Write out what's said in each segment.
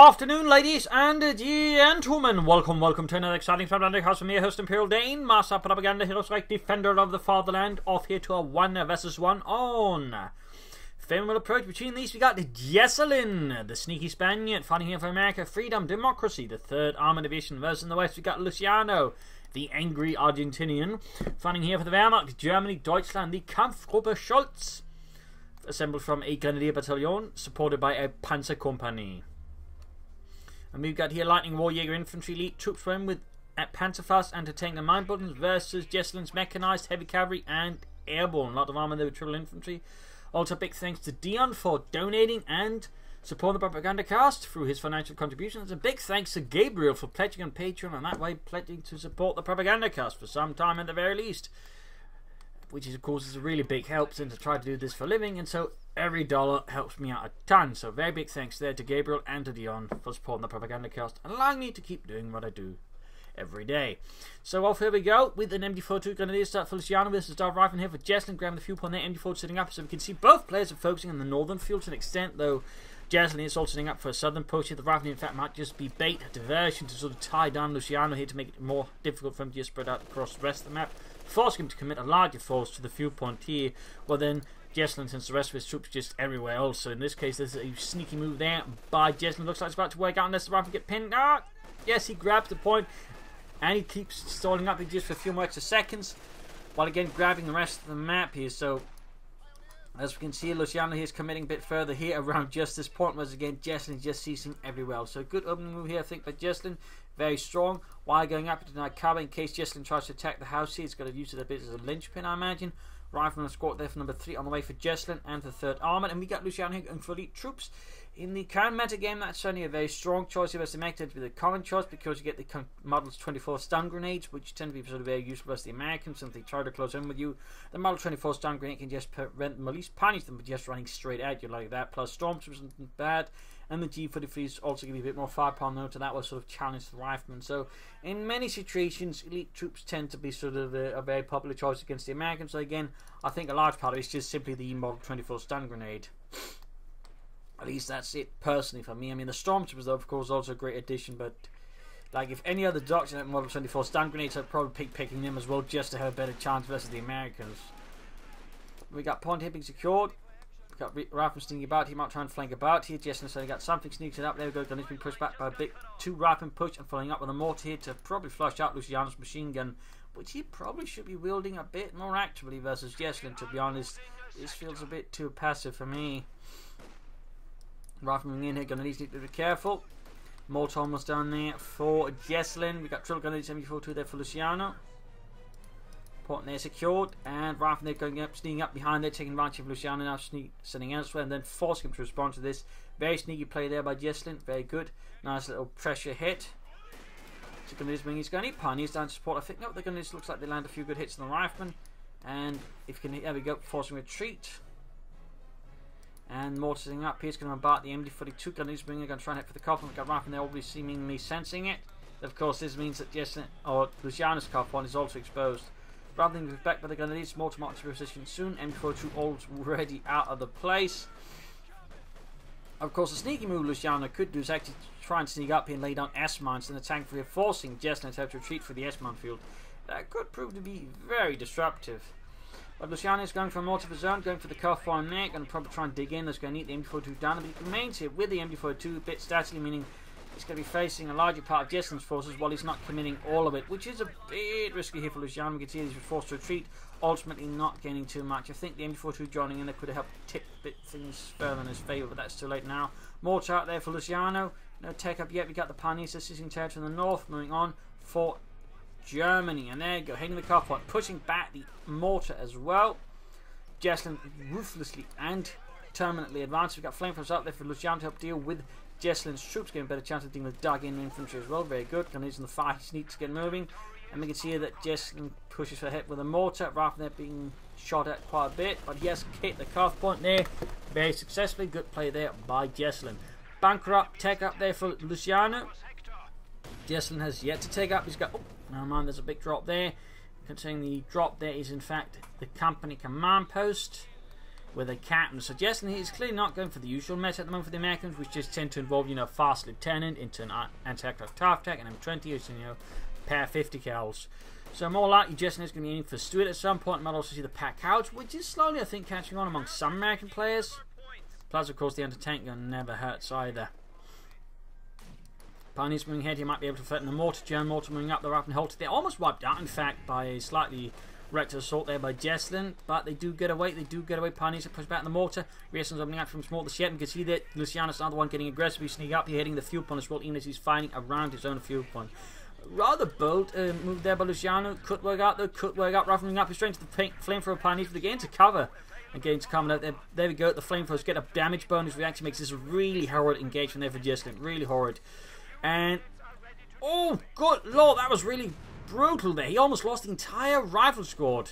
afternoon, ladies and gentlemen. Welcome to another exciting Propagandacaster from your host, Imperial Dane, Master Propaganda Hero Strike, Defender of the Fatherland, off here to a 1 versus 1 on Faymonville Approach. Between these, we got the Jesulin, the sneaky Spaniard, fighting here for America, freedom, democracy. The 3rd Armored Division versus in the West, we got Luciano, the angry Argentinian, fighting here for the Wehrmacht, Germany, Deutschland, the Kampfgruppe Scholz, assembled from a Grenadier Battalion, supported by a Panzer Company. And we've got here Lightning Warjäger Infantry Elite troops running with at Panzerfaust and to tank the mine buttons versus Jesulin's Mechanized Heavy Cavalry and Airborne. A lot of armor there with Triple Infantry. Also, big thanks to Dion for donating and supporting the Propagandacast through his financial contributions. And big thanks to Gabriel for pledging on Patreon and that way pledging to support the Propagandacast for some time at the very least. Which is, of course, is a really big help since I try to do this for a living, and so every dollar helps me out a ton. So very big thanks there to Gabriel and to Dion for supporting the Propagandacast and allowing me to keep doing what I do every day. So off here we go with an MD42 Grenadier start for Luciano versus Dove Rifle here for Jesulin, grabbing the fuel point there, MD4 sitting up, so we can see both players are focusing on the northern field to an extent, though Jesulin is also sitting up for a southern push here. The Rifle in fact might just be bait, diversion to sort of tie down Luciano here to make it more difficult for him to just spread out across the rest of the map, forcing him to commit a larger force to the fuel point here. Well then, Jesulin sends the rest of his troops just everywhere also. In this case, there's a sneaky move there by Jesulin. Looks like it's about to work out unless the Rifle get pinned. Ah! Yes, he grabs the point, and he keeps stalling up just for a few more extra seconds, while again grabbing the rest of the map here. So, as we can see, Luciano here is committing a bit further here around just this point, whereas again, Jesulin is just ceasing everywhere. So, good opening move here, I think, by Jesulin. Very strong. While going up to deny cover in case Jesulin tries to attack the house here, he's got to use it a bit as a linchpin, I imagine. Rifle and squad there for number 3 on the way for Jesulin and the 3rd Armoured. And we got Luciano here going for elite troops. In the current meta game, that's certainly a very strong choice here versus the mech. Tends to be the common choice because you get the Models 24 stun grenades, which tend to be sort of very useful versus the Americans since they try to close in with you. The Model 24 stun grenade can just prevent them, at least punish them, but just running straight at you like that. Plus Stormtroopers isn't bad. And the G43s also give you a bit more firepower note, and that will sort of challenge the Riflemen. So, in many situations, elite troops tend to be sort of a very popular choice against the Americans. So, again, I think a large part of it is just simply the Model 24 stun grenade. At least that's it personally for me. I mean, the Stormtroopers, though, of course, also a great addition, but like if any other doctrine had Model 24 stun grenades, I'd probably pick picking them as well just to have a better chance versus the Americans. We got point here being secured. Got Rifle sneaking about. He might try and flank about here. Jesulin said he got something sneaking up. There we go. Gun is being pushed back by a big 2 Rifle push and following up with a mortar here to probably flush out Luciano's machine gun, which he probably should be wielding a bit more actively versus Jesulin, to be honest. This feels a bit too passive for me. Rifle in here. Gonna need to be careful. Mortar almost down there for Jesulin. We got Triple Gun 74-2 there for Luciano. Point there secured, and Rifle there going up, sneaking up behind there, taking advantage of Luciano now sending elsewhere, and then forcing him to respond to this. Very sneaky play there by Jesulin, very good. Nice little pressure hit. So Gunner's wing, he's going to need pioneers down to support. I think no, the Gunners looks like they land a few good hits on the Rifleman, and if you can, there we go, forcing retreat. And mortaring up, here's going to embark the MD42 Gunners wing. They're going to try and hit for the coffin. We've got Rifle there, already seemingly sensing it. Of course, this means that Jesulin or Luciano's coffin is also exposed. Rather than move back by the Grenadiers, more to march position soon. MD42 already out of the place. Of course, the sneaky move Luciano could do is actually try and sneak up here and lay down S-mines in the tank for forcing Jesulin to have to retreat for the S-mine field. That could prove to be very disruptive. But Luciano is going for a mortar of his own, going for the cuff on there. Going to probably try and dig in. There's going to need the MD42 down. But he remains here with the MD42 a bit statically, meaning he's going to be facing a larger part of Jesulin's forces while he's not committing all of it, which is a bit risky here for Luciano. We can see he's forced to retreat, ultimately not gaining too much. I think the MD42 joining in there could have helped tip things further in his favour, but that's too late now. Mortar out there for Luciano. No tech up yet. We got the pioneers sitting territory in the north. Moving on for Germany, and there you go, hitting the car point, pushing back the mortar as well. Jesulin ruthlessly and terminately advanced. We've got flamethrowers out there for Luciano to help deal with Jesulin's troops, getting a better chance of dealing with dug-in infantry as well. Very good. Gunners in the fire sneaks get moving. And we can see here that Jesulin pushes for hit with a mortar, rather than being shot at quite a bit. But he has hit the cuff point there very successfully. Good play there by Jesulin. Bunker up, tech up there for Luciano. Jesulin has yet to take up. He's got, oh, never mind, there's a big drop there. Considering the drop there is in fact the company command post. with a captain. So Jesulin is clearly not going for the usual meta at the moment for the Americans, which just tend to involve, you know, fast lieutenant into an anti-aircraft tough tech and M20, you know, pair 50 cals. So more likely Jesulin is going to be aiming for Stuart at some point. Might also see the Pack Couch, which is slowly, I think, catching on among some American players. Plus, of course, the anti-tank gun never hurts either. Pioneers moving ahead, he might be able to threaten the mortar. German mortar moving up the rapid halt. They're almost wiped out, in fact, by a slightly wrecked assault there by Jesulin, but they do get away. Pioneers have pushed back in the mortar. Riesen's opening out from small to ship. You can see that Luciano's another one getting aggressively sneak up. He's hitting the fuel point as well, even as he's fighting around his own fuel point. Rather bold move there by Luciano. Could work out though. Rifling up. He's straight to the flamethrower Pioneers, but again to cover. Again to come out there. There we go. The flamethrowers get a damage bonus, which actually makes this a really horrid engagement there for Jesulin. Really horrid. And oh, good lord, that was really brutal there. He almost lost the entire rifle squad.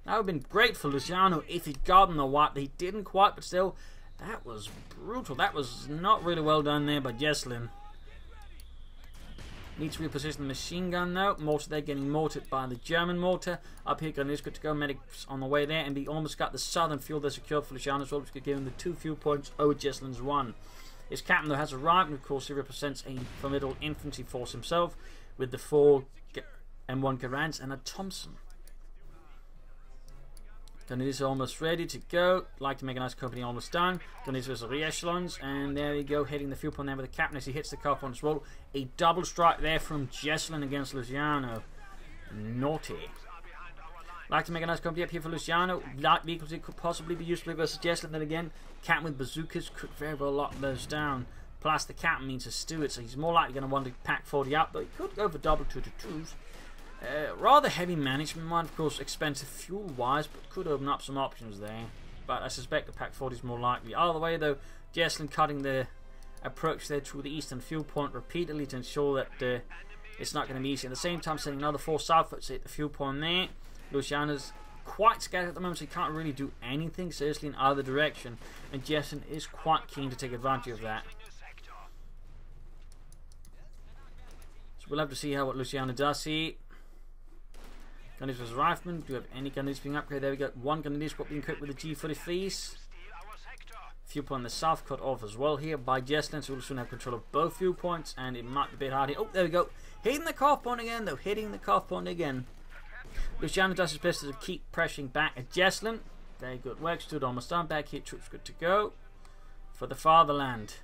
That would have been great for Luciano if he'd gotten the wipe. He didn't quite, but still, that was brutal. That was not really well done there by Jesulin. Needs to reposition the machine gun though. Mortar there getting mortared by the German mortar. Up here, gun is good to go. Medics on the way there, and we almost got the southern fuel there secured for Luciano as well, which could give him the 2 fuel points over Jesulin's 1. His captain though has arrived, and of course he represents a formidable infantry force himself with the 4 M1 Garans and a Thompson. Gunneries are almost ready to go. Like to make a nice company almost done. Gunneries are re-echelons, and there we go, hitting the fuel point there with the captain as he hits the car point as well. A double strike there from Jesulin against Luciano. Naughty. Like to make a nice company up here for Luciano. Light vehicles it could possibly be useful versus Jesulin. Then again, captain with bazookas could very well lock those down. Plus the captain means a Stuart, so he's more likely going to want to pack 40 up, but he could go for double 2-2s. Rather heavy management one, of course, expensive fuel wise, but could open up some options there. But I suspect the pack 40 is more likely. Either way though, Jesulin cutting the approach there to the eastern fuel point repeatedly to ensure that it's not going to be easy. At the same time, sending another 4 southwards to hit the fuel point there. Luciano's quite scattered at the moment, so he can't really do anything seriously in either direction, and Jesulin is quite keen to take advantage of that. So we'll have to see what Luciano does here. Gunneries was Rifleman. Do we have any gunneries being upgraded? There we go. 1 gunnery squad being equipped with the G43s. Fuel point on the south cut off as well here by Jesulin, so we'll soon have control of both fuel points, and it might be a bit hard here. Oh, there we go. Hitting the cuff point again though. Hitting the cuff point again. Luciano does his best to keep pressuring back at Jesulin. Very good work. Stood almost done. Back here, troops good to go for the fatherland.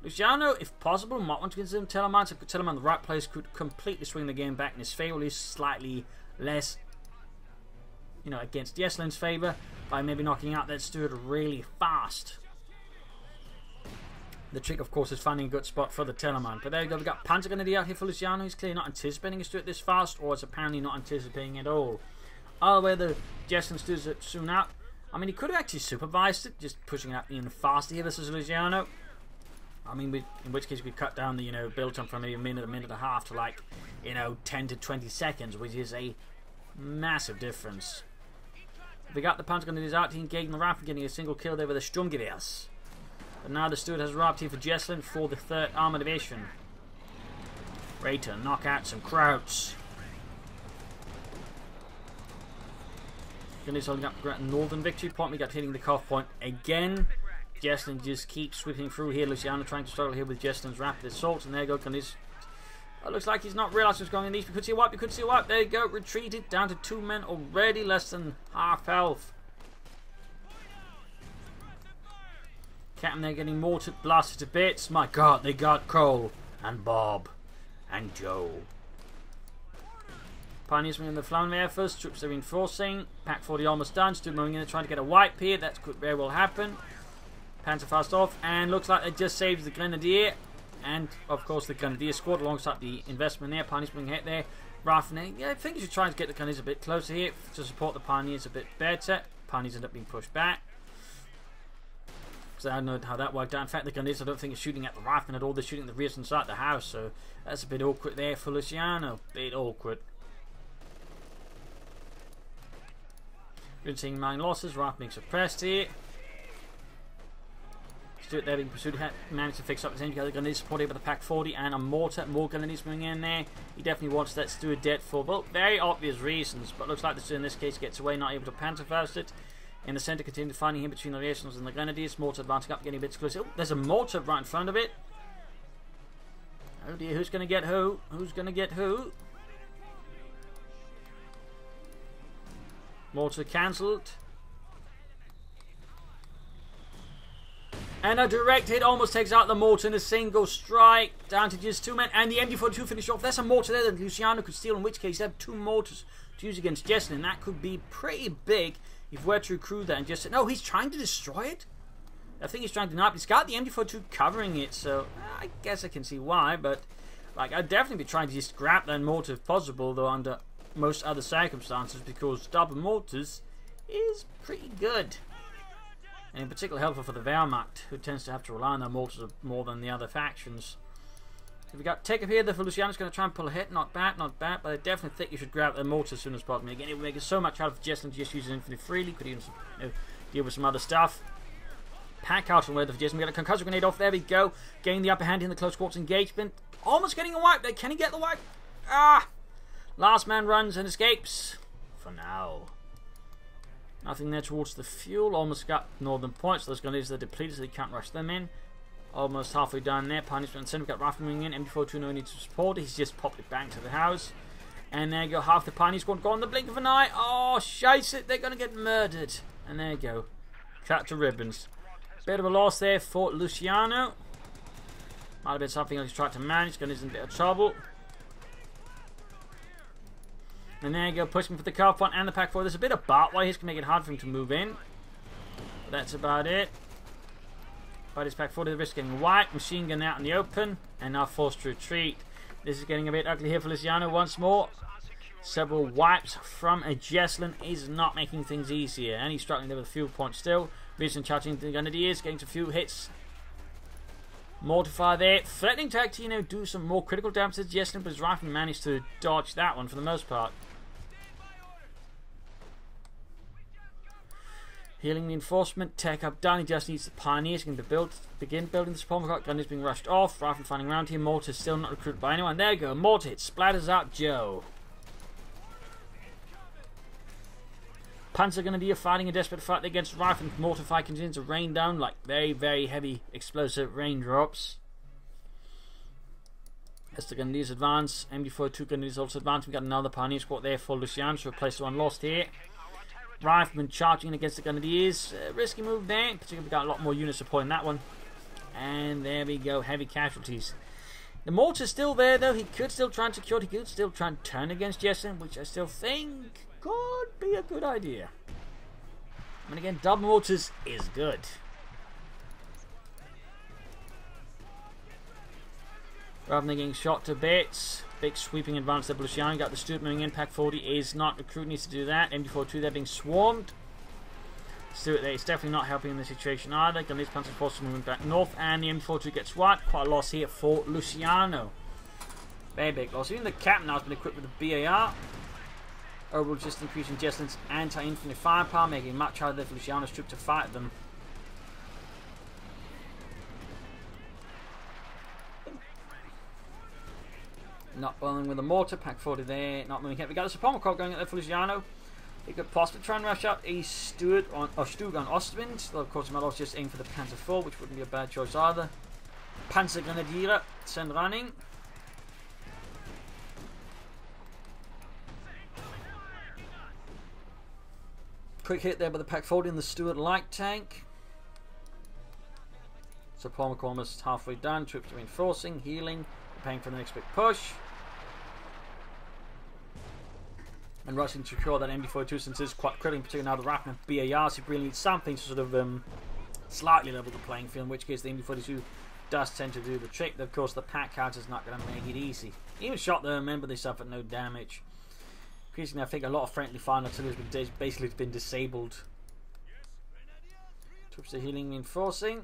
Luciano, if possible, might want to consider Telemann. So Telemann, the right place, could completely swing the game back in his favour. He's slightly less, you know, against Jesulin's favour by maybe knocking out that Stuart really fast. The trick, of course, is finding a good spot for the Telemann. But there you go, we've got Panzer Grenadier out here for Luciano. He's clearly not anticipating a Stuart this fast, or is apparently not anticipating at all. Either way, the Jesulin Stuart's soon out. I mean, he could have actually supervised it, just pushing it up even faster here versus Luciano. I mean, in which case we could cut down the, you know, build time from maybe a minute and a half to like, you know, 10 to 20 seconds, which is a massive difference. We got the Panzer Grenadiers out, engaging the Rifle, getting a single kill there with the Sturmgewehrs. But now the Stuart has arrived here for Jesulin for the 3rd Armored Division. Ready to knock out some Krauts. Grenadiers holding up northern victory point. We got hitting the cuff point again. Jesulin just keeps sweeping through here. Luciano trying to struggle here with Jesulin's rapid assault. And there you go. Grenadiers. It looks like he's not realised what's going on. We could see a wipe. We could see a wipe. There you go. Retreated down to 2 men already. Less than half health. Captain there getting mortared, blasted to bits. My god, they got Cole and Bob and Joe. Pioneers moving in the flank there first. Troops are reinforcing. Pack 40 almost done. Stood moving in trying to get a wipe here. That could very well happen. Panzer fast off, and looks like they just saved the Grenadier. And of course the Grenadier squad alongside the investment there. Pioneers moving ahead there. Rifling. Yeah, I think you should try to get the Grenadiers a bit closer here to support the Pioneers a bit better. Pioneers end up being pushed back. I don't know how that worked out. In fact, the Grenadiers I don't think are shooting at the Riflemen at all. They're shooting at the rears inside the house. So that's a bit awkward there for Luciano. Bit awkward. We're seeing 9 losses. Rifle being suppressed here. Stuart there being pursued. Managed to fix up his engine. The Grenadiers supported by the Pack 40 and a mortar. More Grenadiers moving in there. He definitely wants that Stuart dead for, well, very obvious reasons. But looks like the Stuart in this case gets away, not able to panzerfaust it. In the centre, continue finding him between the Nationals and the Grenadiers. Mortar advancing up, getting a bit closer. Oh, there's a mortar right in front of it. Oh dear, who's going to get who? Who's going to get who? Mortar cancelled. And a direct hit almost takes out the mortar in a single strike. Down to just 2 men. And the MG42 finish off. There's a mortar there that Luciano could steal, in which case he had 2 mortars to use against Jesulin. That could be pretty big if we're to recruit that and just... No, he's trying to destroy it. I think he's trying to not. He's got the MG42 covering it, so I guess I can see why. But like, I'd definitely be trying to just grab that mortar if possible, though under most other circumstances, because double mortars is pretty good. And in particular helpful for the Wehrmacht, who tends to have to rely on their mortars more than the other factions. So we got take up here, the Luciano's going to try and pull a hit. Not bad, but I definitely think you should grab the mortar as soon as possible. Again, it would make it so much out of Jesulin to just use it infinitely freely. Could even deal with some other stuff. Pack out from where the Jesulin. We got a concussive grenade off. There we go. Gaining the upper hand in the close quarters engagement. Almost getting a wipe there. Can he get the wipe? Ah! Last man runs and escapes. For now. Nothing there towards the fuel. Almost got northern points. Those grenades are depleted, so they can't rush them in. Almost halfway down there. Punishment and center. We've got Rifleman in. MD42 no need to support. He's just popped it back to the house. And there you go. Half the Pioneers gone in the blink of an eye. Oh, shite it. They're going to get murdered. And there you go. Cut to ribbons. Bit of a loss there for Luciano. Might have been something else he's tried to manage. He's in a bit of trouble. And there you go, pushing for the car front and the pack forward. There's a bit of Bartway. He's going to make it hard for him to move in. But that's about it. But his pack forward, the risk getting wiped. Machine gun out in the open. And now forced to retreat. This is getting a bit ugly here for Luciano once more. Several wipes from a Jesulin is not making things easier. And he's struggling there with a few points still. Recent charging the Grenadiers, getting to a few hits. Mortify there. Threatening to actually, do some more critical damage to Jesulin, but his rifleman managed to dodge that one for the most part. Healing reinforcement, tech up down. He just needs the Pioneers going to begin building the support. Gun is being rushed off. Rifle finding around here. Mortar still not recruited by anyone. There you go. Mortar hit. Splatters out Joe. Panzer Grenadier fighting a desperate fight against Rifle. Mortar fire continues to rain down like very, very heavy explosive raindrops. As the Grenadiers advance, MD42 Grenadiers also advance. We got another Pioneer squad there for Luciano to replace the one lost here. Rifleman charging against the Grenadiers. Risky move there. Particularly, we got a lot more unit support in that one. And there we go. Heavy casualties. The mortar's still there, though. He could still try and secure it. He could still try and turn against Jesulin, which I still think could be a good idea. And again, double mortars is good. Rather than getting shot to bits. Big sweeping advance there, Luciano. Got the Stuart moving in. Pack 40 is not recruiting, needs to do that. MD42 there being swarmed. Stuart there is definitely not helping in this situation either. Gunner's Panzer Force moving back north, and the MD42 gets wiped. Quite a loss here for Luciano. Very big loss. Even the captain now has been equipped with a BAR. Overall, just increasing Jesulin's anti-infantry firepower, making it much harder for Luciano's troop to fight them. Not bothering with a mortar, pack 40 there, not moving yet. We got a support call going out there for Luciano. He could possibly try and rush out a Stug on Ostwind. Though of course he might also just aim for the Panzer IV, which wouldn't be a bad choice either. Panzer Grenadier, send running. Quick hit there by the pack 40 in the Stuart light tank. Support call almost halfway done. Troops are reinforcing, healing, preparing for the next big push. And rushing to secure that MD42 since it's quite critical, particularly now the Rifleman BARs. He really needs something to sort of slightly level the playing field, in which case the MD42 does tend to do the trick. Of course, the pack out is not going to make it easy. Even shot there, remember, they suffered no damage. Increasingly, I think a lot of friendly fire artillery has basically been disabled. Troops are healing, reinforcing.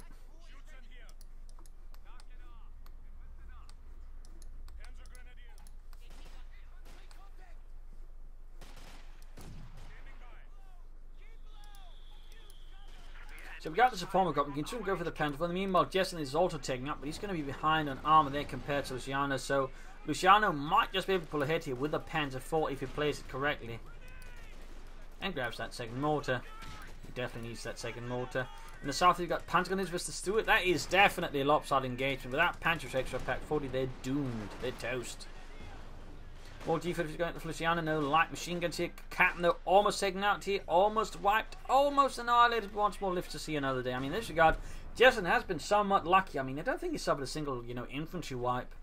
So we got the support up. We can soon go for the Panzer IV. Meanwhile, Jesulin is also taking up, but he's going to be behind on armor there compared to Luciano. So Luciano might just be able to pull ahead here with the Panzer IV if he plays it correctly. And grabs that second mortar. He definitely needs that second mortar. In the south, you've got Pentagonist versus Stuart. That is definitely a lopsided engagement. Without Panthers extra pack 40, they're doomed. They're toast. More G50 going to Luciano. No light machine guns here. Captain, though, almost taken out here. Almost wiped. Almost annihilated. Once more, lives to see another day. I mean, in this regard, Jesulin has been somewhat lucky. I mean, I don't think he suffered a single, infantry wipe.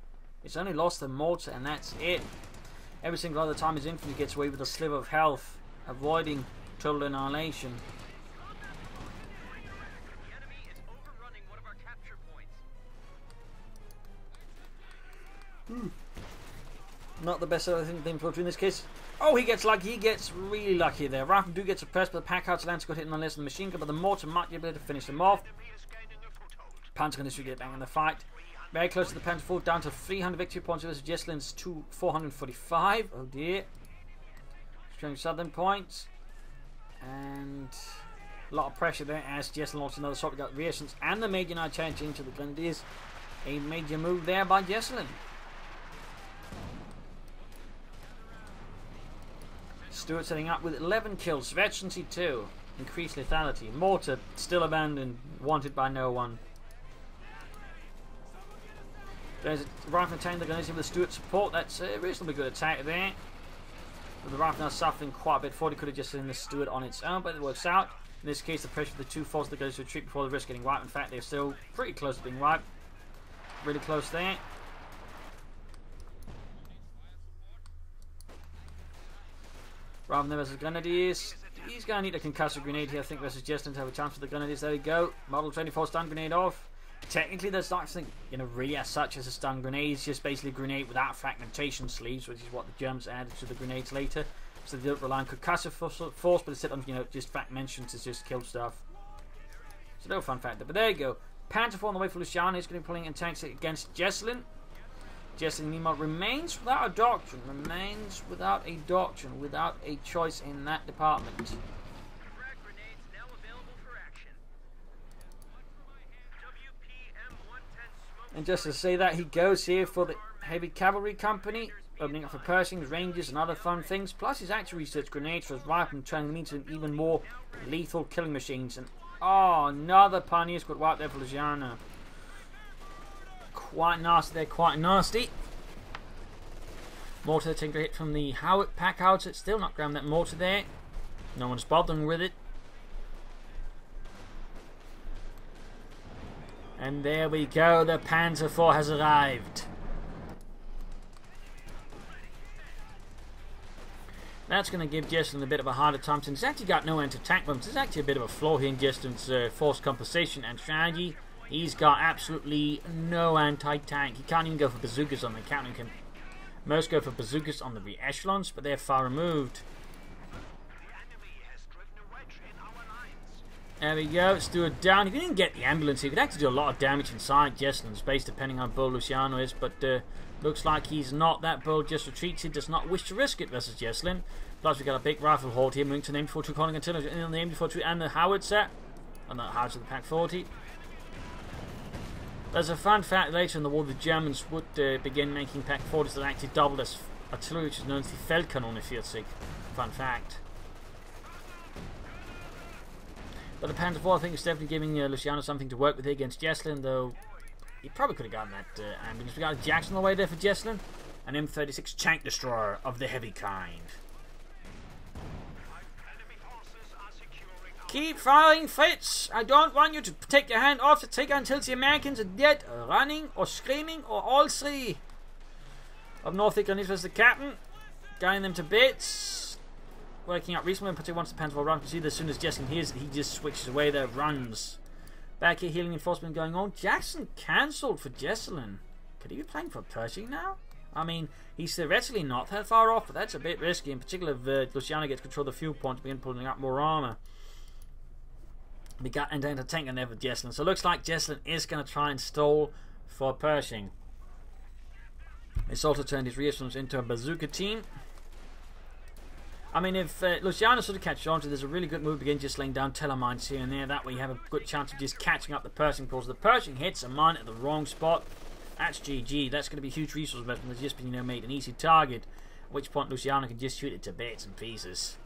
It's only lost the mortar, and that's it. Every single other time his infantry gets away with a sliver of health, avoiding total annihilation. Not the best I think the infantry in this case. Oh, he gets lucky. He gets really lucky there. Riflemen do get suppressed, but the pack-outs Lance got hit on less than the machine gun, but the mortar might be able to finish them off. Pentagonist will get back in the fight. Very close to the Panther 4, down to 300 victory points versus Jesulin's 445. Oh dear. Showing southern points. And a lot of pressure there as Jesulin launches another shot. We got reassurance and the major now changing into the Grenadiers. A major move there by Jesulin. Stuart setting up with 11 kills. Veterancy 2. Increased lethality. Mortar still abandoned. Wanted by no one. There's a rifle attacking the Grenadiers with Stuart support. That's a reasonably good attack there. But the rifle now suffering quite a bit. 40 could have just seen the Stuart on its own, but it works out. In this case, the pressure of the two forces that goes to retreat before the risk getting wiped. In fact, they're still pretty close to being wiped. Really close there. Rather than versus Grenadiers. He's going to need a concussive grenade here, I think, versus Jesulin to have a chance for the Grenadiers. There we go. Model 24 stun grenade off. Technically, there's not something, really as such as a stun grenade. It's just basically a grenade without fragmentation sleeves, which is what the Germans added to the grenades later. So they don't rely on concussive force, but instead on, just fragmentation to just kill stuff. So no fun factor. But there you go. Panther 4 on the way for Luciano. He's going to be pulling in tanks against Jesulin. Jesulin, meanwhile, remains without a doctrine. Without a choice in that department. And just to say that, he goes here for the heavy cavalry company, opening up for Pershings, Rangers, and other fun things. Plus, he's actually researched grenades for his rifle and turning them into even more lethal killing machines. And oh, another Pioneer Squad wipe there for Luciano. Quite nasty there, quite nasty. Mortar taking a hit from the Howard pack out. It's still not grabbing that mortar there. No one's bothering with it. And there we go, the Panzer IV has arrived. That's going to give Jesulin a bit of a harder time since he's actually got no anti-tank bombs. There's actually a bit of a flaw here in Jesulin's force composition and strategy. He's got absolutely no anti-tank. He can't even go for bazookas on the counter. Can most go for bazookas on the re-echelons, but they're far removed. There we go, Stuart down. If you didn't get the ambulance, he could actually do a lot of damage inside Jesulin's base, depending on how bold Luciano is, but looks like he's not that bold, just retreats. He does not wish to risk it versus Jesulin. Plus, we've got a big rifle horde here, moving to the M42 calling until the M42 and the howitzer. And the howitzer of the Pack 40. There's a fun fact later in the war the Germans would begin making Pack 40s that actually doubled as artillery, which is known as the Feldkanone 40. Fun fact. But the Panther 4, I think, is definitely giving Luciano something to work with here against Jesulin, though he probably could have gotten that ambulance. We got a Jackson on the way there for Jesulin, an M36 tank destroyer of the heavy kind. Keep firing, Fritz! I don't want you to take your hand off the trigger until the Americans are dead, or running, or screaming, or all three. Up north, the Grenadiers was the captain, guying them to bits. Working out reasonably, in particular once the Panther 4 runs. You see that as soon as Jesulin hears it, he just switches away there, runs. Back here, healing enforcement going on. Jackson cancelled for Jesulin. Could he be playing for Pershing now? I mean, he's theoretically not that far off, but that's a bit risky, in particular if Luciano gets control of the fuel point to begin pulling up more armour. We got and then a tank in there for Jesulin. So it looks like Jesulin is going to try and stall for Pershing. It's also turned his reassurance into a bazooka team. I mean, if Luciano sort of catches on to, there's a really good move to begin just laying down telemines here and there. That way you have a good chance of just catching up the Pershing pulls. The Pershing hits a mine at the wrong spot. That's GG. That's going to be a huge resource investment. That's just been made an easy target. At which point Luciano can just shoot it to bits and pieces.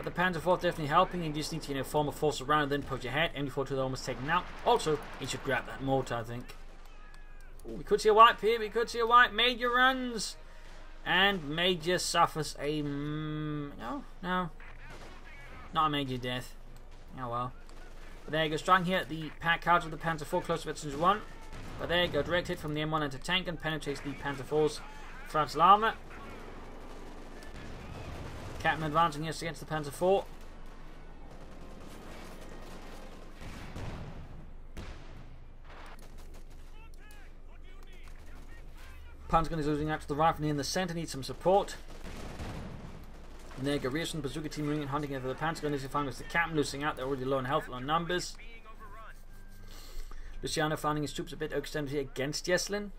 But the Panzer IV definitely helping. You just need to, form a force around and then push ahead. MD42 almost taken out. Also, he should grab that mortar, I think. Ooh, we could see a wipe here. We could see a wipe. Major runs. And Major suffers a... No. Not a major death. Oh well. But there you go. Striking here at the pack cards of the Panzer IV close to Veterans 1. But there you go. Direct hit from the M1 anti-tank and penetrates the Panzer IV's frontal armor. Captain advancing yes against the Panzer IV. Panzergun is losing out to the rifleman in the center, needs some support. And there you go, Rearson, Bazooka Team Marine hunting over the Panzergun as he finds the captain losing out, they're already low in health, low in numbers. Luciano finding his troops a bit overextended here against Jesulin.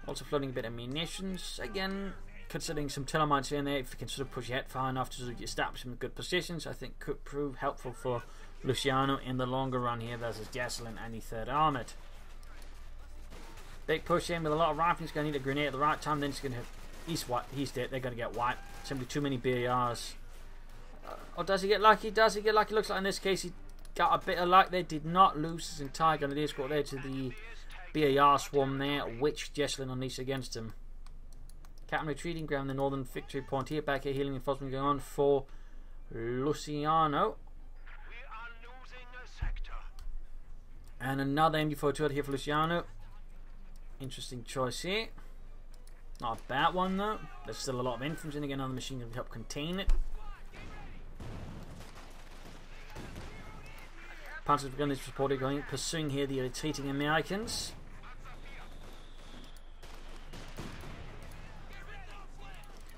Also floating a bit of munitions. Again, considering some tiller mines here and there, if you can sort of push ahead far enough to sort of establish some good positions, I think could prove helpful for Luciano in the longer run here versus Jesulin and the 3rd Armoured. Big push in with a lot of rifling. He's going to need a grenade at the right time. Then he's going to hit. He's dead. They're going to get wiped. Simply too many BARs. Or does he get lucky? Does he get lucky? Looks like in this case he got a bit of luck. They did not lose his entire Grenadier squad there to the BAR swarm there, which Jesulin unleashed against him. Captain retreating, grabbing the northern victory point here. Back here, healing enforcement going on for Luciano. And another MD42 here for Luciano. Interesting choice here. Not a bad one though. There's still a lot of infantry, and again another machine gun to help contain it. Panzer gun is reported going pursuing here the retreating Americans.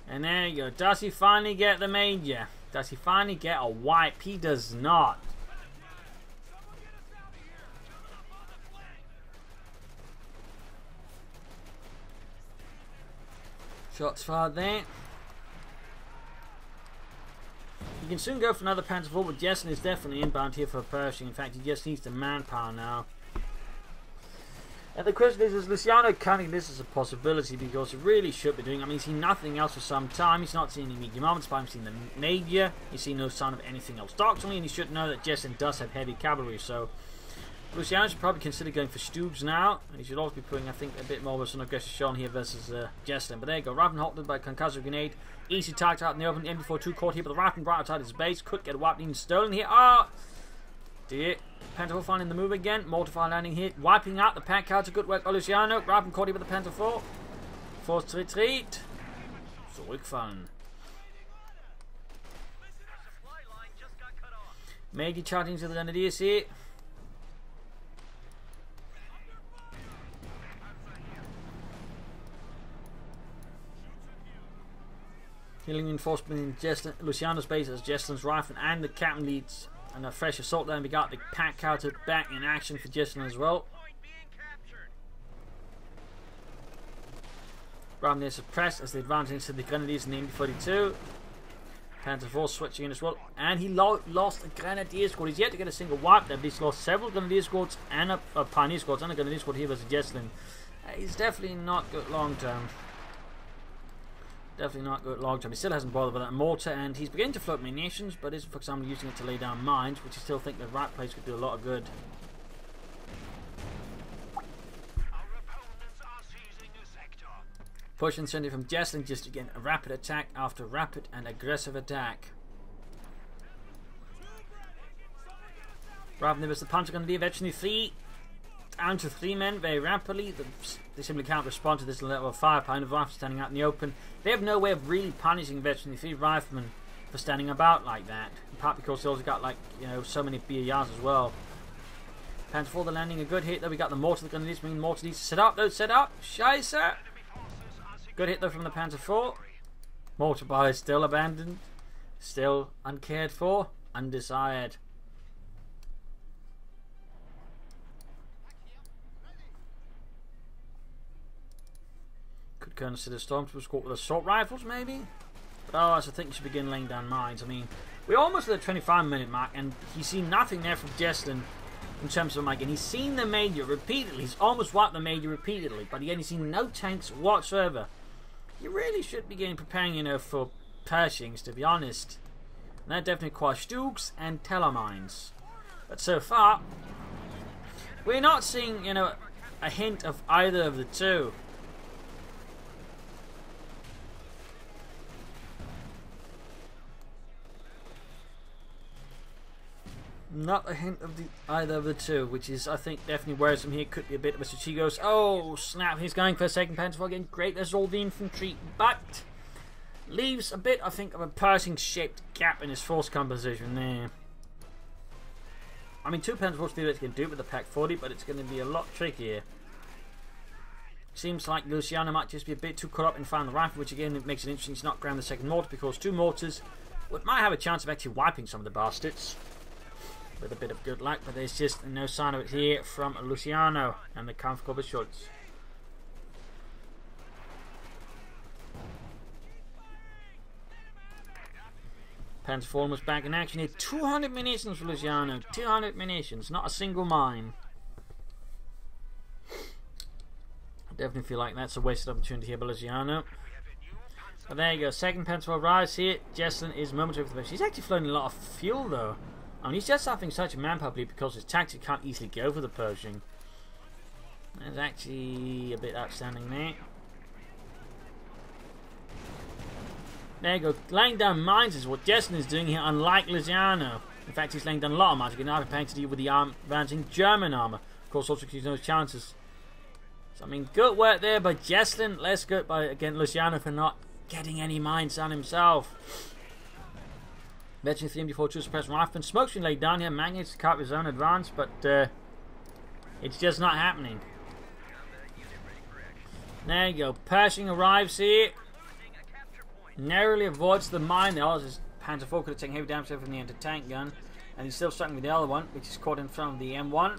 And there you go. Does he finally get the major? Does he finally get a wipe? He does not. Shots fired there. You can soon go for another Panzer IV, but Jesulin is definitely inbound here for Pershing. In fact, he just needs the manpower now. And the question is Luciano counting this as a possibility? Because he really should be doing. I mean, he's seen nothing else for some time. He's not seen any medium armaments, but he's seen the major. He's seen no sign of anything else doctrinally, and he should know that Jesulin does have heavy cavalry. So Luciano should probably consider going for Stubes now. And he should also be putting, I think, a bit more of an aggressive shot here versus Jesulin. But there you go. Rifleman halted by concussive grenade. Easy target out in the open. MD42 caught here, but the Rifleman right outside his base. Could get wiped, even stolen here. Ah! Dear. Panzer IV finding the move again. Mortar landing here. Wiping out the pack cards. Good work by Luciano. Rifleman caught here with the Panzer IV. Forced to retreat. Zurückfallen. Major charging to the Grenadiers here. Healing reinforcement in Luciano's base as Jesulin's rifle and the captain leads and a fresh assault there. And we got the pack counter back in action for Jesulin as well. Rather than suppressed as they advance into the Grenadiers in the MD42. Panzer IV switching in as well. And he lost a Grenadier squad. He's yet to get a single wipe there, but he's lost several Grenadier squads and a Pioneer squads and a Grenadier squad here versus Jesulin. He's definitely not good long term. Definitely not good long term. He still hasn't bothered with that mortar, and he's beginning to float munitions, but isn't, for example, using it to lay down mines, which I still think the right place could do a lot of good. Push and send it from Jesulin, just again a rapid attack after rapid and aggressive attack. Rather than the punch are going to be eventually down to 3 men very rapidly. They simply can't respond to this level of firepower. The rifles standing out in the open. They have no way of really punishing veteran 3 riflemen for standing about like that. In part because they also got, like, so many BARs as well. Panzer IV, the landing a good hit though. We got the mortar. The Grenadiers mean mortar needs to set up though. Set up. Scheisse. Good hit though from the Panzer IV. Mortar bar is still abandoned. Still uncared for. Undesired. Consider stormtroopers squad with assault rifles, maybe? But otherwise, I think we should begin laying down mines. I mean, we're almost at the 25-minute mark, and he's seen nothing there from Jesulin in terms of Mike. And he's seen the major repeatedly. He's almost wiped the major repeatedly, but again, he's seen no tanks whatsoever. You really should begin preparing, for Pershings, to be honest. And that definitely requires Stooks and Tellermines. But so far, we're not seeing, you know, a hint of either of the two. Not a hint of either of the two, which is, I think, definitely worrisome here. Could be a bit of a switch. He goes, oh snap, he's going for a second Panzer again. Great, there's all the infantry, but leaves a bit, I think, of a Pershing-shaped gap in his force composition there. I mean, 2 Panzer Force can do it with the Pack 40, but it's going to be a lot trickier. Seems like Luciano might just be a bit too caught up in firing the rifle, which again it makes it interesting to not ground the second mortar, because 2 mortars might have a chance of actually wiping some of the bastards. With a bit of good luck, but there's just no sign of it here from Luciano and the Kampfgruppe Schultz. Panzer IV was back in action here. 200 munitions for Luciano. 200 munitions, not a single mine. I definitely feel like that's a wasted opportunity here by Luciano. But there you go. Second Panzer IV arrives here. Jesulin is momentarily for the best. He's actually flown a lot of fuel though. I mean, he's just having such a manpower bleed because his tactic can't easily go for the Pershing. That's actually a bit outstanding there. There you go. Laying down mines is what Jesulin is doing here, unlike Luciano. In fact, he's laying down a lot of mines. He's now preparing to deal with the advancing German armour. Of course, also using those chances. So, I mean, good work there by Jesulin. Less good by, again, Luciano for not getting any mines on himself. Veteran 3MD4 to suppress rifle. Smoke's been laid down here. Magnets to cut his own advance, but it's just not happening. There you go. Pershing arrives here. Narrowly avoids the mine there. His Panzer IV could have taken heavy damage from the anti-tank gun. And he's still struggling with the other one, which is caught in front of the M1.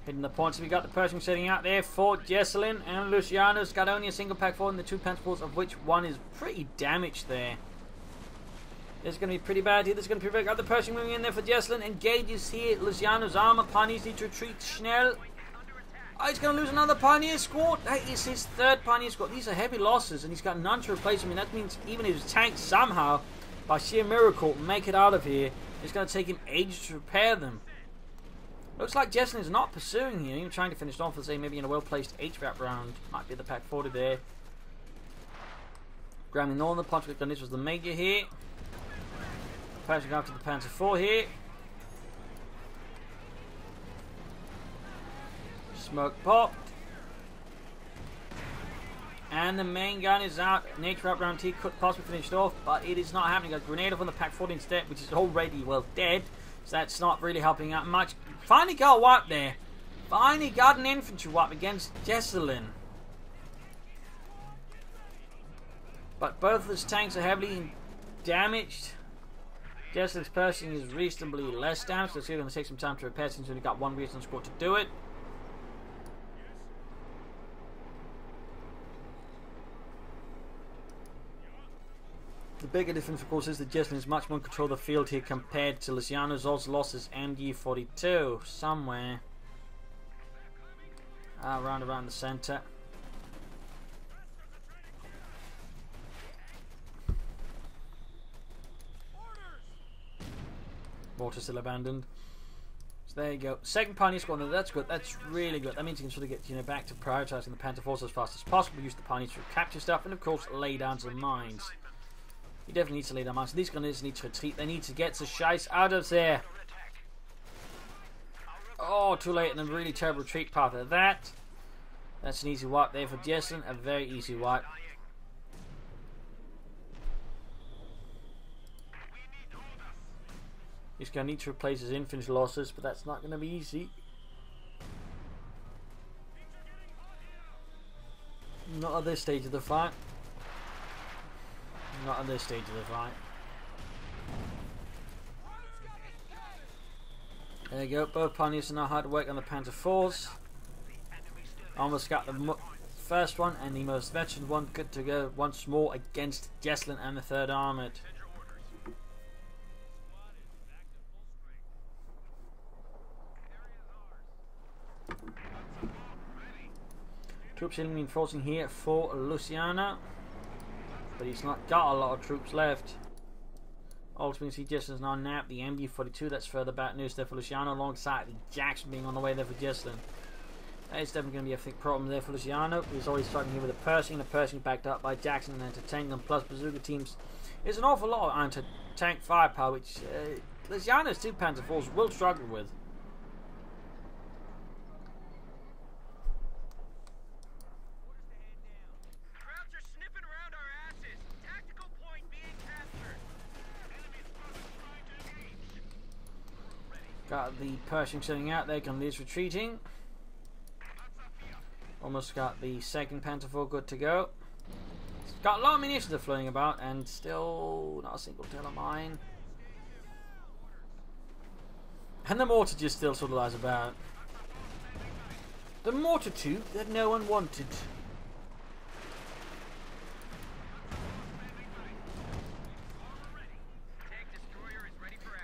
Hitting the points. We got the Pershing setting out there for Jesulin, and Luciano's got only a single Pack 4 in the 2 Panzer IVs, of which one is pretty damaged there. This is going to be pretty bad here. This is going to be very bad. Got the Pershing moving in there for Jesulin. Engages here. Luciano's armor. Pioneers need to retreat. Schnell. Oh, he's going to lose another Pioneer squad. That is his 3rd Pioneer squad. These are heavy losses, and he's got none to replace him. I mean, that means even if his tanks somehow, by sheer miracle, make it out of here, it's going to take him ages to repair them. Looks like Jesulin is not pursuing here, even trying to finish off with, say, maybe in a well-placed HVAP round. Might be the Pack 40 there. Grabbing all the punch gun. This was the Major here. Passing after the Panzer IV here. Smoke popped. And the main gun is out. An HVAP round T could possibly finish off, but it is not happening. Got a grenade off on the Pack 40 instead, which is already, well, dead. So that's not really helping out much. Finally got a wipe there. Finally got an infantry wipe against Jesulin. But both of his tanks are heavily damaged. Jesulin's Pershing is reasonably less damaged. So it's going to take some time to repair since he's only got 1 resistance squad to do it. The bigger difference, of course, is that Jesulin is much more in control of the field here compared to Luciano's. Also lost his MG42 somewhere. Around the centre. Mortar still abandoned. So there you go. 2nd Pioneer squad. No, that's good. That's really good. That means you can sort of get, you know, back to prioritising the Panzer force as fast as possible. Use the Pioneers to capture stuff, and of course lay down some mines. You definitely need to lay down mines. These gunners need to retreat. They need to get the shice out of there. Oh, too late, and a really terrible retreat path of that. That's an easy wipe there for Jesulin. A very easy wipe. He's going to need to replace his infantry losses, but that's not going to be easy. Not at this stage of the fight. Not at this stage of the fight. There you go. Both Pioneers know how to work on the Panzer IVs. Almost got the first one and the most veteran one good to go once more against Jesulin and the 3rd Armoured. Troops reinforcing here for Luciano. but he's not got a lot of troops left. Ultimately, Jesulin's now napped the MD-42 that's further back news there for Luciano, alongside the Jackson being on the way there for Jesulin. It's definitely going to be a thick problem there for Luciano. He's already starting here with a Pershing. The Pershing backed up by Jackson and anti-tank and plus bazooka teams. It's an awful lot of anti-tank firepower, which Luciano's 2 Panzer IVs will struggle with. Got the Pershing sitting out there, Gunlead's retreating. Almost got the 2nd Panzer IV good to go. It's got a lot of munitions floating about and still not a single tailor mine. And the mortar just still sort of lies about. The mortar tube that no one wanted.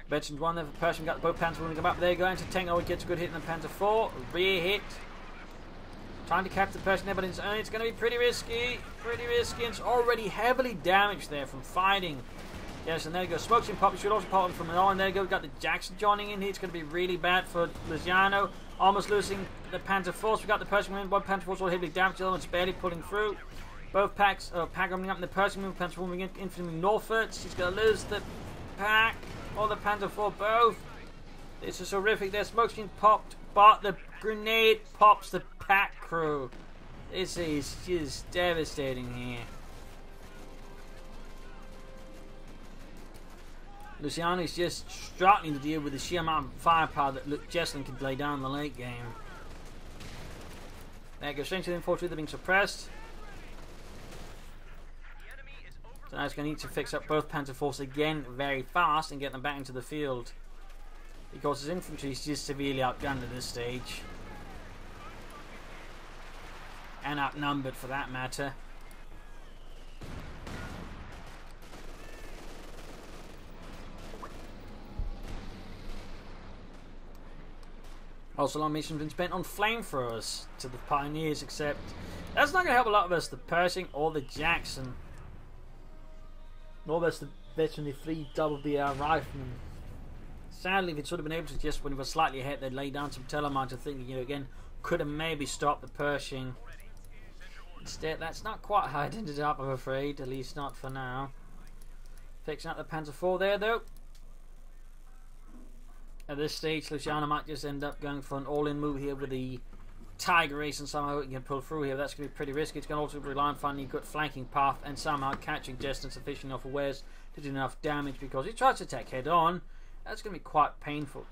Mentioned one there for Pershing, got both Panzer when we come up. There you go, anti-tank, oh, it gets a good hit in the Panzer IV. Rear hit. Trying to capture the Pershing there, but it's going to be pretty risky. Pretty risky, and it's already heavily damaged there from fighting. Yes, and there you go. Smokes and pop. You should also pop from it on. There you go. We've got the Jackson joining in here. It's going to be really bad for Luciano. Almost losing the Panzer IVs. We've got the Pershing in. One Panzer IV's all heavily damaged. The other one's barely pulling through. Both packs, pack coming up in the Pershing move. Panzer IV moving in, infinitely northwards. He's going to lose the pack or the Panzer IV both. This is horrific. Their smokescreen popped, but the grenade pops the pack crew. This is just devastating here. Luciano is just struggling to deal with the sheer amount of firepower that Jesulin can lay down in the late game. There goes strength to the infantry, they're being suppressed. So now he's going to need to fix up both Panzer IVs again very fast and get them back into the field. Because his infantry is just severely outgunned at this stage. And outnumbered for that matter. Also, a lot of missions been spent on flamethrowers to the pioneers, except that's not going to help a lot of us, the Pershing or the Jackson. Nor that's the veteran, the 3 double BR riflemen. Sadly, if it sort of been able to just when he was slightly ahead, they'd lay down some telemines and thinking, you know, again, could have maybe stopped the Pershing. Instead, that's not quite how it ended up, I'm afraid, at least not for now. Fixing up the Panzer IV there, though. At this stage, Luciano might just end up going for an all-in move here with the Tiger Race and somehow he can pull through here. That's going to be pretty risky. It's going to also rely on finding a good flanking path and somehow catching Jesulin sufficient enough awares to do enough damage, because he tries to attack head-on. That's going to be quite painful.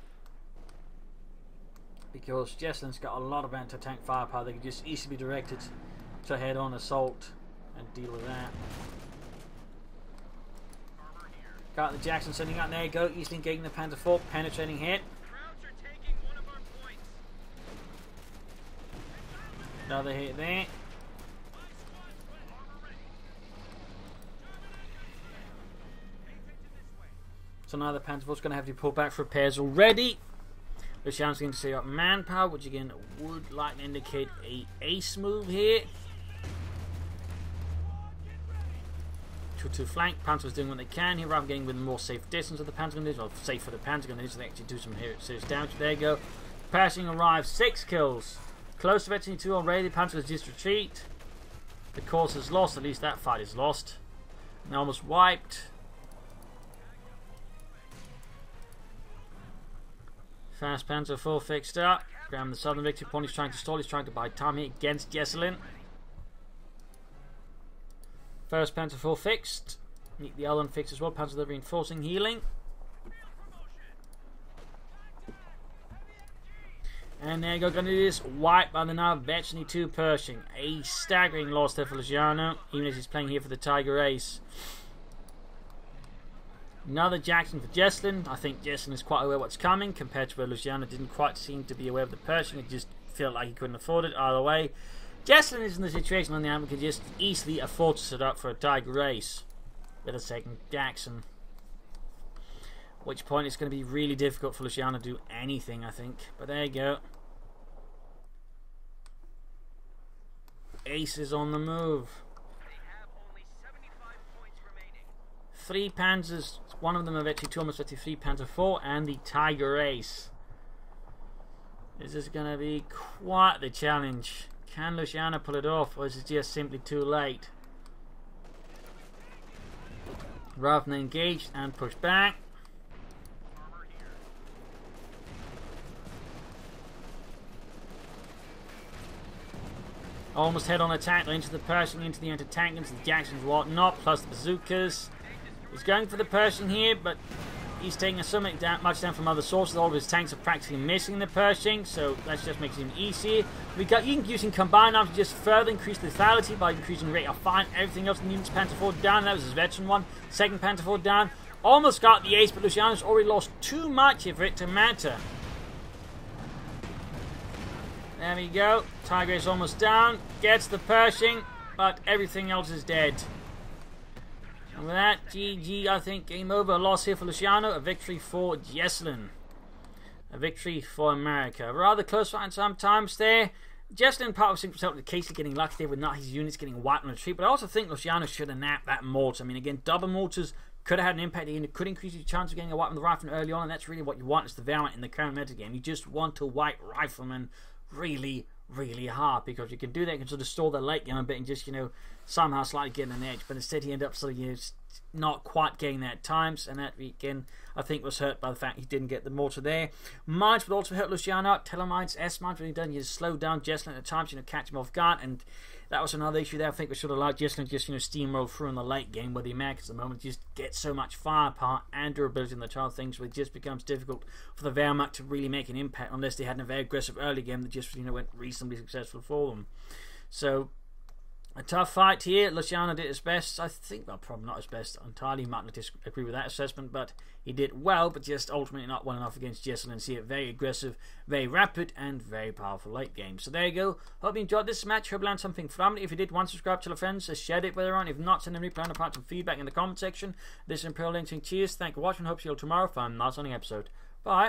Because Jesulin's got a lot of anti-tank firepower that can just easily be directed to head-on assault and deal with that. Got the Jackson sending out, there you go, easily engaging the Panzer IV, penetrating hit. Another hit there. So now the Panzer IV's going to have to pull back for repairs already. Luciano's going to save up manpower, which again would like to indicate a ace move here. To flank, Panzer's doing what they can here, rather than getting with more safe distance of the Panzer Grenadiers, well, safe for the Panzer Grenadiers, so they actually do some serious damage. There you go. Pershing arrives, 6 kills. Close to veteran 2 already, Panzer is just retreat. The course is lost, at least that fight is lost. And almost wiped. Fast Panzer IV fixed up. Graham the southern victory point, he's trying to stall, he's trying to buy time here against Jesulin. First Panzer IV fixed. Need the other one fixed as well. Panzer IV reinforcing, healing. And there you go, going to do this. Wiped by the now veteran 2 Pershing. A staggering loss there for Luciano, even as he's playing here for the Tiger Ace. Another Jackson for Jesulin. I think Jesulin is quite aware of what's coming, compared to where Luciano didn't quite seem to be aware of the Pershing. He just felt like he couldn't afford it either way. Jesulin is in the situation on the hand we could just easily afford to set up for a Tiger Race with a 2nd Jackson. At which point it's going to be really difficult for Luciano to do anything, I think. But there you go. Ace is on the move. 3 Panzers, one of them eventually 2 almost 53 Panzer IV, and the Tiger Ace. This is going to be quite the challenge. Can Luciano pull it off, or is it just simply too late? Rather than engage and push back. Almost head on attack into the Pershing, into the anti-tank, into the Jacksons, whatnot, plus the bazookas. He's going for the Pershing here, but he's taking so much down from other sources. All of his tanks are practically missing the Pershing, so that just makes it easier. We got using combined arms to just further increase lethality by increasing rate of fire. Everything else in the unit's Panzer IV down. That was his veteran one. Second Panzer IV down. Almost got the ace, but Luciano's already lost too much for it to matter. There we go. Tiger is almost down. Gets the Pershing, but everything else is dead. And with that, GG, I think, game over. A loss here for Luciano. A victory for Jesulin. A victory for America. Rather close fight sometimes there. Jesulin part of himself with Casey getting lucky there with not his units getting wiped on the retreat. But I also think Luciano should have napped that mortar. I mean, again, double mortars could have had an impact. It could increase your chance of getting a wipe on the rifleman early on. And that's really what you want as the variant in the current metagame. You just want to wipe riflemen really, really hard, because you can do that, you can sort of stall the late game a bit and just, somehow slightly get an edge, but instead he ended up sort of, not quite getting that at times, and that, again, I think was hurt by the fact he didn't get the mortar there. Mines would also hurt Luciano out. Telemines, S-mines, when he done, you just slow down Jesulin at times, catch him off guard, and that was another issue there. I think we should have allowed Jesulin just, steamroll through in the late game, where the Americans at the moment just get so much firepower and durability in the child things, where it just becomes difficult for the Wehrmacht to really make an impact unless they had a very aggressive early game that just, went reasonably successful for them. So, a tough fight here. Luciano did his best. I think, well, probably not his best entirely. You might not disagree with that assessment, but he did well, but just ultimately not well enough against Jesulin. See it very aggressive, very rapid, and very powerful late game. So there you go. Hope you enjoyed this match. Hope you learned something from it. If you did, subscribe, tell your friends, share it with everyone. If not, send them a reply and apart some feedback in the comment section. This is Imperial Lynching. Cheers. Thank you for watching. Hope to see you all tomorrow for a nice episode. Bye.